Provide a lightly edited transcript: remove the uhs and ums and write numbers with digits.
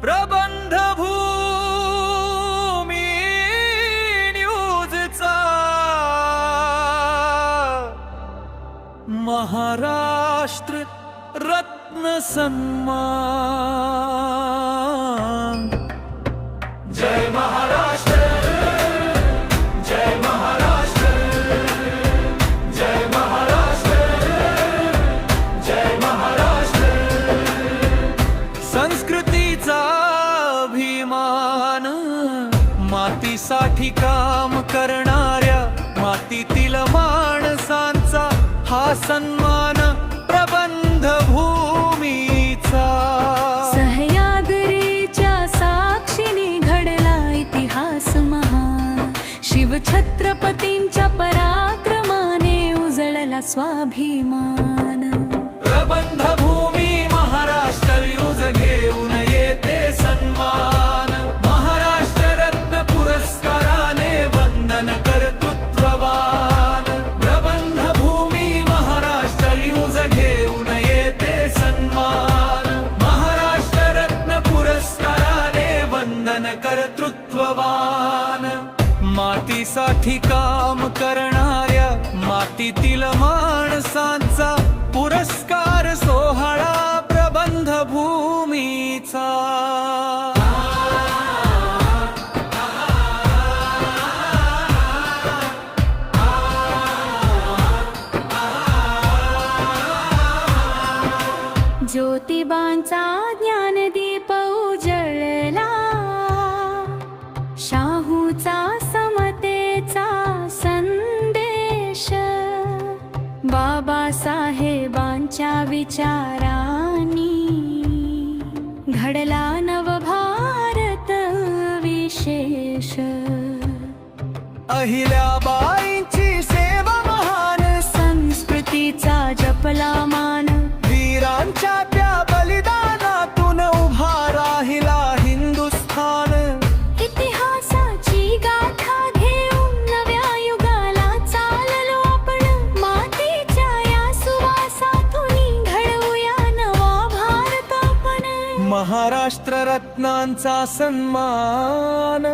प्रबंध भूमी न्यूजचा महाराष्ट्र रत्न सन्मान। जय महाराष्ट्र, जय महाराष्ट्र, जय महाराष्ट्र, जय महाराष्ट्र। संस्कृतीचा अभिमान, मातीसाठी काम करणाऱ्या मातीतील माणसांचा हा सन्मान प्रबंध भूमीचा। सह्याद्रीच्या साक्षीने घडला इतिहास महान, शिवछत्रपतींच्या पराक्रमाने उजळला स्वाभिमान। प्रबंध भूमी महाराष्ट्र न्यूज घेऊन येते सन्मान, महाराष्ट्र रत्न पुरस्काराने वंदन कर्तृत्ववान। प्रबंध भूमी महाराष्ट्र न्यूज घेऊन येते सन्मान, महाराष्ट्र रत्न पुरस्काराने वंदन कर्तृत्ववान। मातीसाठी काम करणाऱ्या मातीतील माणसांचा पुरस्कार सोहळा प्रबंध भूमीचा। ज्योतिबांचा ज्ञानदीप उजळला, शाहूचा समतेचा संदेश, बाबासाहेबांच्या विचारांनी घडला नवभारत विशेष। अहिल्याबाईंची सेवा महान, संस्कृतीचा जपला मान, वीरांच्या त्या बलिदानातून उभा राहिला हिंदुस्थान। इतिहासाची गाथा घेऊन नव्या युगाला चाललो आपण, मातीच्या या सुवासातून घडवूया नवा भारत आपण। महाराष्ट्र रत्नांचा सन्मान।